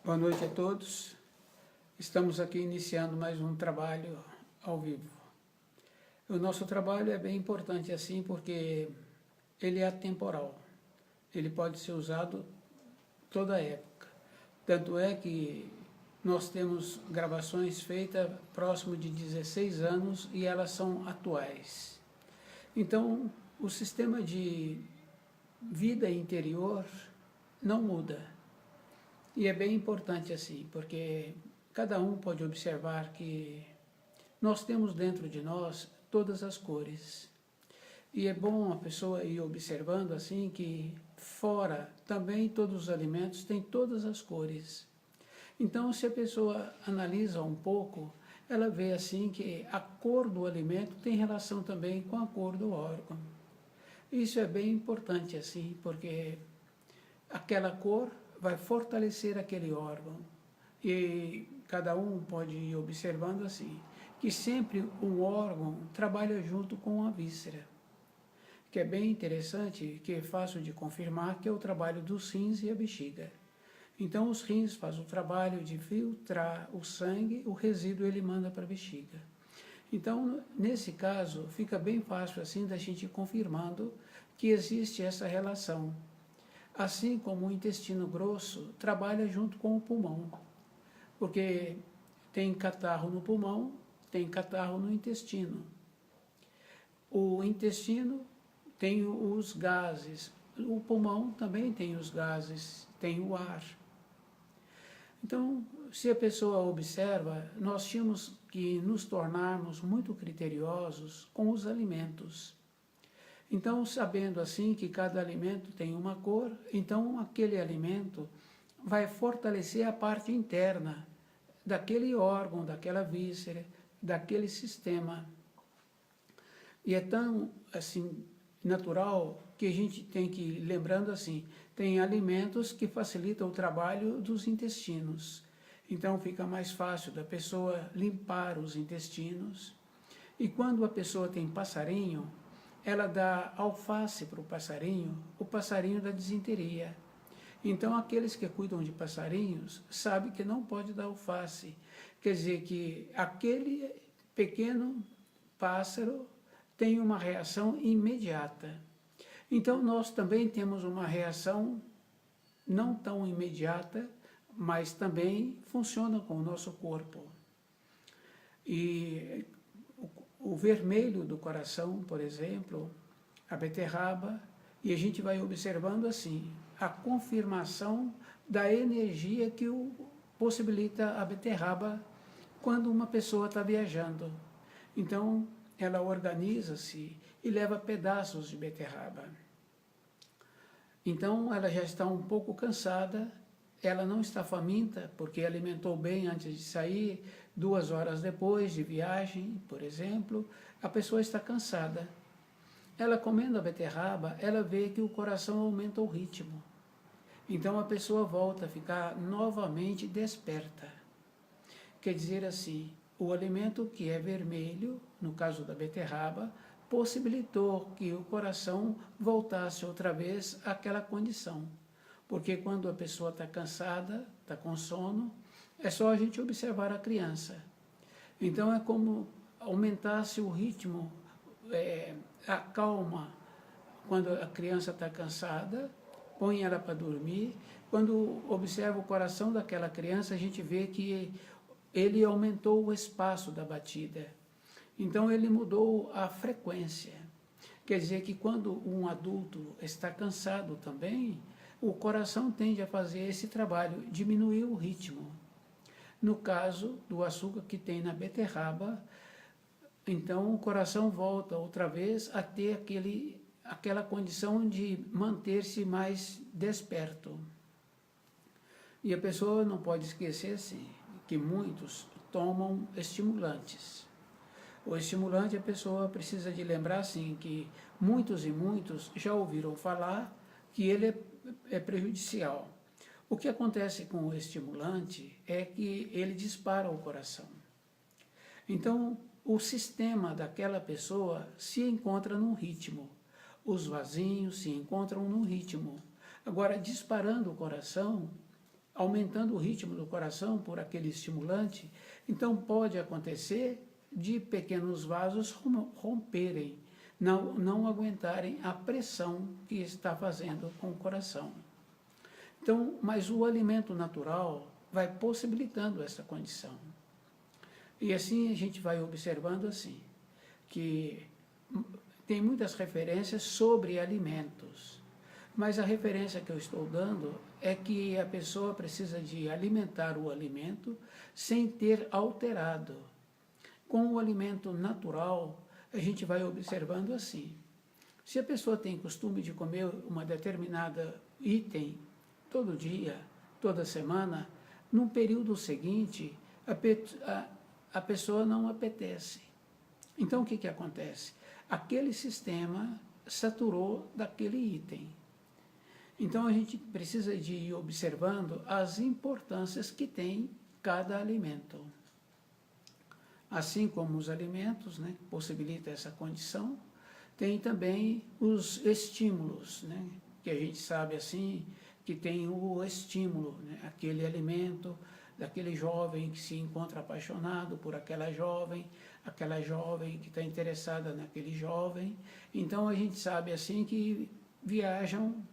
Boa noite a todos. Estamos aqui iniciando mais um trabalho ao vivo. O nosso trabalho é bem importante assim porque ele é atemporal. Ele pode ser usado toda a época. Tanto é que nós temos gravações feitas próximo de 16 anos e elas são atuais. Então, o sistema de vida interior não muda. E é bem importante assim, porque cada um pode observar que nós temos dentro de nós todas as cores. E é bom a pessoa ir observando assim que fora também todos os alimentos têm todas as cores. Então, se a pessoa analisa um pouco, ela vê assim que a cor do alimento tem relação também com a cor do órgão. Isso é bem importante assim, porque aquela cor vai fortalecer aquele órgão. E cada um pode ir observando assim, que sempre um órgão trabalha junto com a víscera, que é bem interessante, que é fácil de confirmar, que é o trabalho dos rins e a bexiga. Então os rins fazem o trabalho de filtrar o sangue, o resíduo ele manda para a bexiga. Então, nesse caso, fica bem fácil assim da gente ir confirmando que existe essa relação. Assim como o intestino grosso trabalha junto com o pulmão, porque tem catarro no pulmão, tem catarro no intestino. O intestino tem os gases, o pulmão também tem os gases, tem o ar. Então, se a pessoa observa, nós tínhamos que nos tornarmos muito criteriosos com os alimentos. Então, sabendo assim que cada alimento tem uma cor, então aquele alimento vai fortalecer a parte interna daquele órgão, daquela víscera, daquele sistema. E é tão assim natural que a gente tem que ir lembrando assim, tem alimentos que facilitam o trabalho dos intestinos. Então fica mais fácil da pessoa limpar os intestinos. E quando a pessoa tem passarinho, ela dá alface para o passarinho dá disenteria. Então, aqueles que cuidam de passarinhos sabem que não pode dar alface. Quer dizer que aquele pequeno pássaro tem uma reação imediata. Então, nós também temos uma reação não tão imediata, mas também funciona com o nosso corpo. E o vermelho do coração, por exemplo, a beterraba, e a gente vai observando assim, a confirmação da energia que possibilita a beterraba quando uma pessoa está viajando. Então, ela organiza-se e leva pedaços de beterraba. Então, ela já está um pouco cansada, ela não está faminta, porque alimentou bem antes de sair, 2 horas depois de viagem, por exemplo, a pessoa está cansada. Ela comendo a beterraba, ela vê que o coração aumenta o ritmo. Então a pessoa volta a ficar novamente desperta. Quer dizer assim, o alimento que é vermelho, no caso da beterraba, possibilitou que o coração voltasse outra vez àquela condição. Porque quando a pessoa está cansada, está com sono, é só a gente observar a criança. Então é como aumentasse o ritmo, a calma. Quando a criança está cansada, põe ela para dormir. Quando observa o coração daquela criança, a gente vê que ele aumentou o espaço da batida. Então ele mudou a frequência. Quer dizer que quando um adulto está cansado também, o coração tende a fazer esse trabalho, diminuir o ritmo. No caso do açúcar que tem na beterraba, então o coração volta outra vez a ter aquela condição de manter-se mais desperto. E a pessoa não pode esquecer assim, que muitos tomam estimulantes. O estimulante, a pessoa precisa de lembrar assim, que muitos e muitos já ouviram falar que ele é prejudicial. O que acontece com o estimulante é que ele dispara o coração. Então, o sistema daquela pessoa se encontra num ritmo. Os vasinhos se encontram num ritmo. Agora, disparando o coração, aumentando o ritmo do coração por aquele estimulante, então pode acontecer de pequenos vasos romperem, não aguentarem a pressão que está fazendo com o coração. Então, mas o alimento natural vai possibilitando essa condição. E assim a gente vai observando assim, que tem muitas referências sobre alimentos, mas a referência que eu estou dando é que a pessoa precisa de alimentar o alimento sem ter alterado. Com o alimento natural, a gente vai observando assim. Se a pessoa tem costume de comer uma determinada item todo dia, toda semana, num período seguinte, a pessoa não apetece. Então, o que acontece? Aquele sistema saturou daquele item. Então, a gente precisa de ir observando as importâncias que tem cada alimento. Assim como os alimentos, né, que possibilitam essa condição, tem também os estímulos, né, que a gente sabe assim, que tem o estímulo, né, aquele alimento daquele jovem que se encontra apaixonado por aquela jovem que está interessada naquele jovem. Então a gente sabe assim que viajam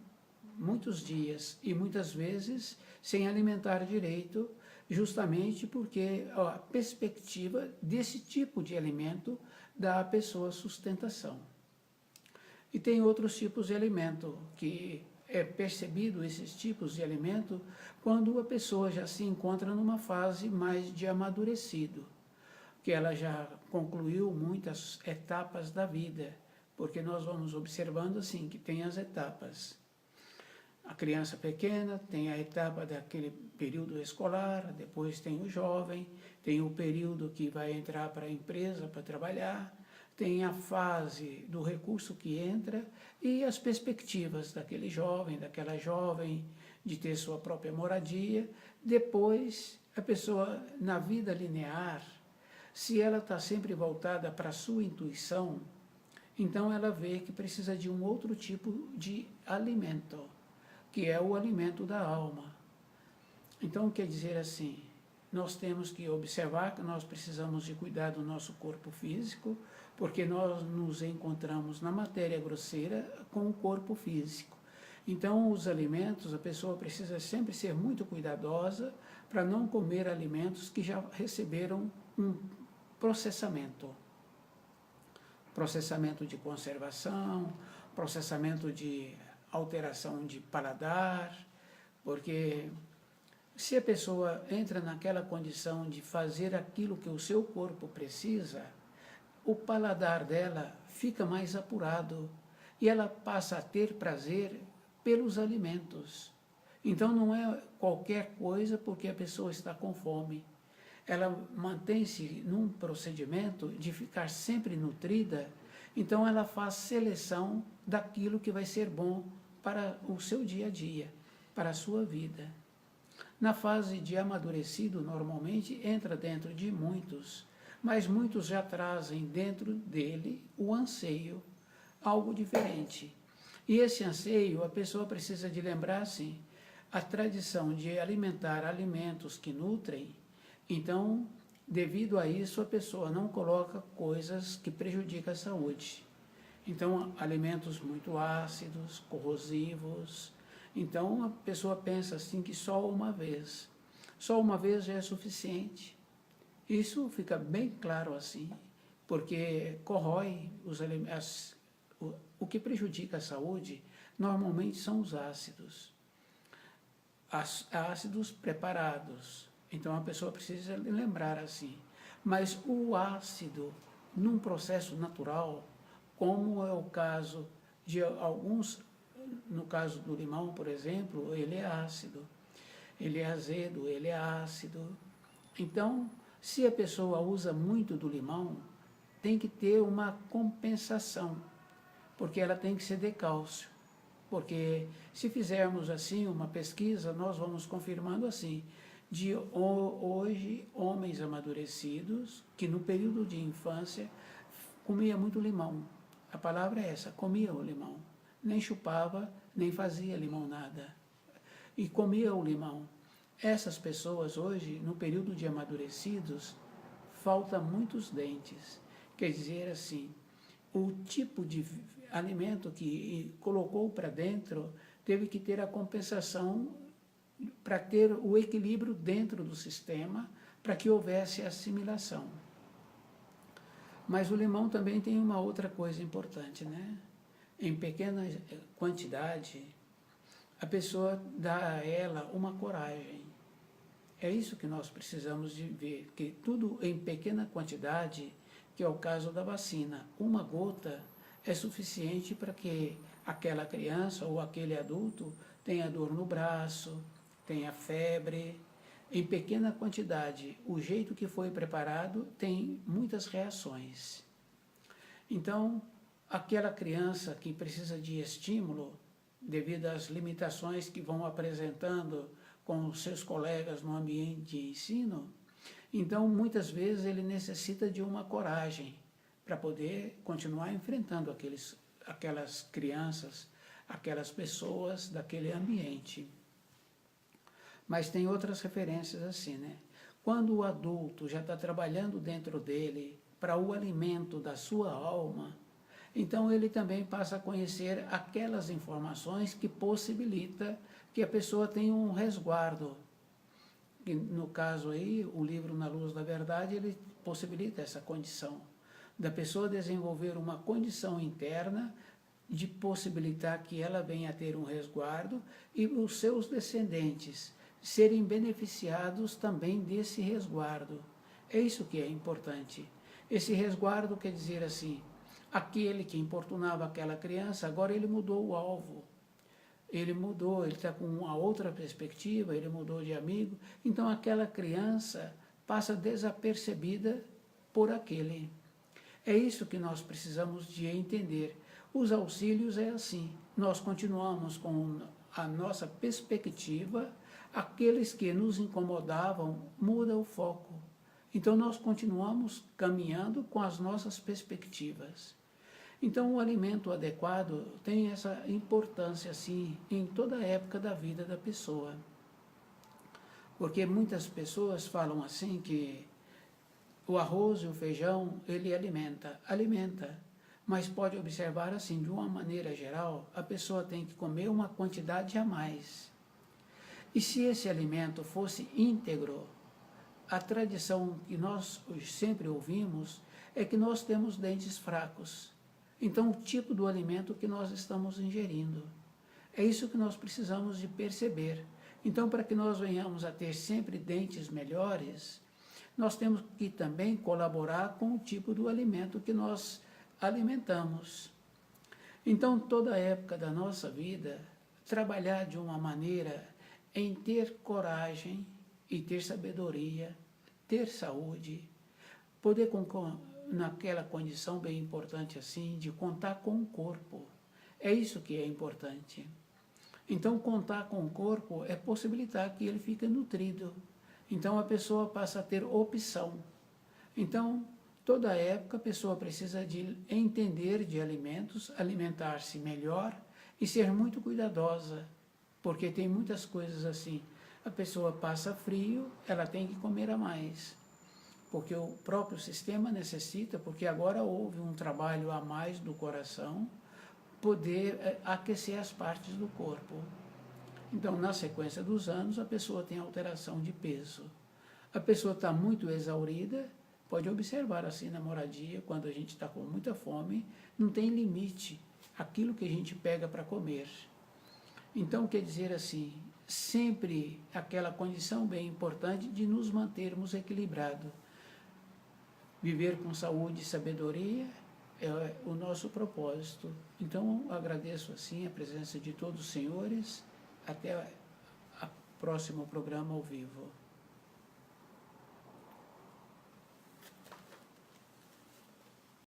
muitos dias e muitas vezes sem alimentar direito, justamente porque a perspectiva desse tipo de alimento dá à pessoa sustentação. E tem outros tipos de alimento que é percebido esses tipos de alimento quando a pessoa já se encontra numa fase mais de amadurecido, que ela já concluiu muitas etapas da vida, porque nós vamos observando assim que tem as etapas. A criança pequena tem a etapa daquele período escolar, depois tem o jovem, tem o período que vai entrar para a empresa para trabalhar, tem a fase do recurso que entra e as perspectivas daquele jovem, daquela jovem, de ter sua própria moradia. Depois, a pessoa, na vida linear, se ela está sempre voltada para a sua intuição, então ela vê que precisa de um outro tipo de alimento, que é o alimento da alma. Então, quer dizer assim, nós temos que observar que nós precisamos de cuidar do nosso corpo físico, porque nós nos encontramos na matéria grosseira com o corpo físico. Então, os alimentos, a pessoa precisa sempre ser muito cuidadosa para não comer alimentos que já receberam um processamento. Processamento de conservação, processamento de alteração de paladar, porque se a pessoa entra naquela condição de fazer aquilo que o seu corpo precisa, o paladar dela fica mais apurado e ela passa a ter prazer pelos alimentos. Então não é qualquer coisa porque a pessoa está com fome. Ela mantém-se num procedimento de ficar sempre nutrida, então ela faz seleção daquilo que vai ser bom para o seu dia a dia, para a sua vida. Na fase de amadurecido, normalmente, entra dentro de muitos, mas muitos já trazem dentro dele o anseio, algo diferente. E esse anseio, a pessoa precisa de lembrar, assim, a tradição de alimentar alimentos que nutrem, então, devido a isso, a pessoa não coloca coisas que prejudicam a saúde. Então, alimentos muito ácidos, corrosivos. Então, a pessoa pensa assim que só uma vez já é suficiente. Isso fica bem claro assim, porque corrói os alimentos. O que prejudica a saúde, normalmente são os ácidos. Ácidos preparados. Então, a pessoa precisa lembrar assim. Mas o ácido, num processo natural, como é o caso de alguns, no caso do limão, por exemplo, ele é ácido, ele é azedo, ele é ácido. Então, se a pessoa usa muito do limão, tem que ter uma compensação, porque ela tem que ceder cálcio. Porque se fizermos assim uma pesquisa, nós vamos confirmando assim, de hoje, homens amadurecidos, que no período de infância comia muito limão. A palavra é essa, comia o limão. Nem chupava, nem fazia limonada. E comia o limão. essas pessoas hoje, no período de amadurecidos, falta muitos dentes. Quer dizer assim, o tipo de alimento que colocou para dentro teve que ter a compensação para ter o equilíbrio dentro do sistema, para que houvesse assimilação. Mas o limão também tem uma outra coisa importante, né? Em pequena quantidade, a pessoa dá a ela uma coragem. É isso que nós precisamos de ver, que tudo em pequena quantidade, que é o caso da vacina, uma gota é suficiente para que aquela criança ou aquele adulto tenha dor no braço, tenha febre. Em pequena quantidade, o jeito que foi preparado tem muitas reações. Então, aquela criança que precisa de estímulo, devido às limitações que vão apresentando com os seus colegas no ambiente de ensino, então muitas vezes ele necessita de uma coragem para poder continuar enfrentando aquelas crianças, aquelas pessoas daquele ambiente. Mas tem outras referências assim, né? Quando o adulto já está trabalhando dentro dele para o alimento da sua alma, então ele também passa a conhecer aquelas informações que possibilita que a pessoa tenha um resguardo. E no caso aí, o livro Na Luz da Verdade, ele possibilita essa condição da pessoa desenvolver uma condição interna de possibilitar que ela venha a ter um resguardo e os seus descendentes serem beneficiados também desse resguardo. É isso que é importante. Esse resguardo quer dizer assim, aquele que importunava aquela criança, agora ele mudou o alvo. Ele mudou, ele está com uma outra perspectiva, ele mudou de amigo. Então aquela criança passa desapercebida por aquele. É isso que nós precisamos de entender. Os auxílios é assim, nós continuamos com a nossa perspectiva, aqueles que nos incomodavam, muda o foco. Então nós continuamos caminhando com as nossas perspectivas. Então o alimento adequado tem essa importância, sim, em toda a época da vida da pessoa. Porque muitas pessoas falam assim que o arroz e o feijão, ele alimenta, mas pode observar assim, de uma maneira geral, a pessoa tem que comer uma quantidade a mais. E se esse alimento fosse íntegro, a tradição que nós sempre ouvimos é que nós temos dentes fracos. Então, o tipo do alimento que nós estamos ingerindo. É isso que nós precisamos de perceber. Então, para que nós venhamos a ter sempre dentes melhores, nós temos que também colaborar com o tipo do alimento que nós alimentamos. Então, toda a época da nossa vida, trabalhar de uma maneira em ter coragem e ter sabedoria, ter saúde, poder naquela condição bem importante assim, de contar com o corpo. É isso que é importante. Então, contar com o corpo é possibilitar que ele fique nutrido. Então, a pessoa passa a ter opção. Então, toda época a pessoa precisa de entender de alimentos, alimentar-se melhor e ser muito cuidadosa, porque tem muitas coisas assim. A pessoa passa frio, ela tem que comer a mais, porque o próprio sistema necessita, porque agora houve um trabalho a mais do coração, poder aquecer as partes do corpo. Então, na sequência dos anos, a pessoa tem alteração de peso. A pessoa está muito exaurida, pode observar assim na moradia, quando a gente está com muita fome, não tem limite aquilo que a gente pega para comer. Então, quer dizer assim, sempre aquela condição bem importante de nos mantermos equilibrados. Viver com saúde e sabedoria é o nosso propósito. Então, agradeço assim a presença de todos os senhores. Até o próximo programa ao vivo.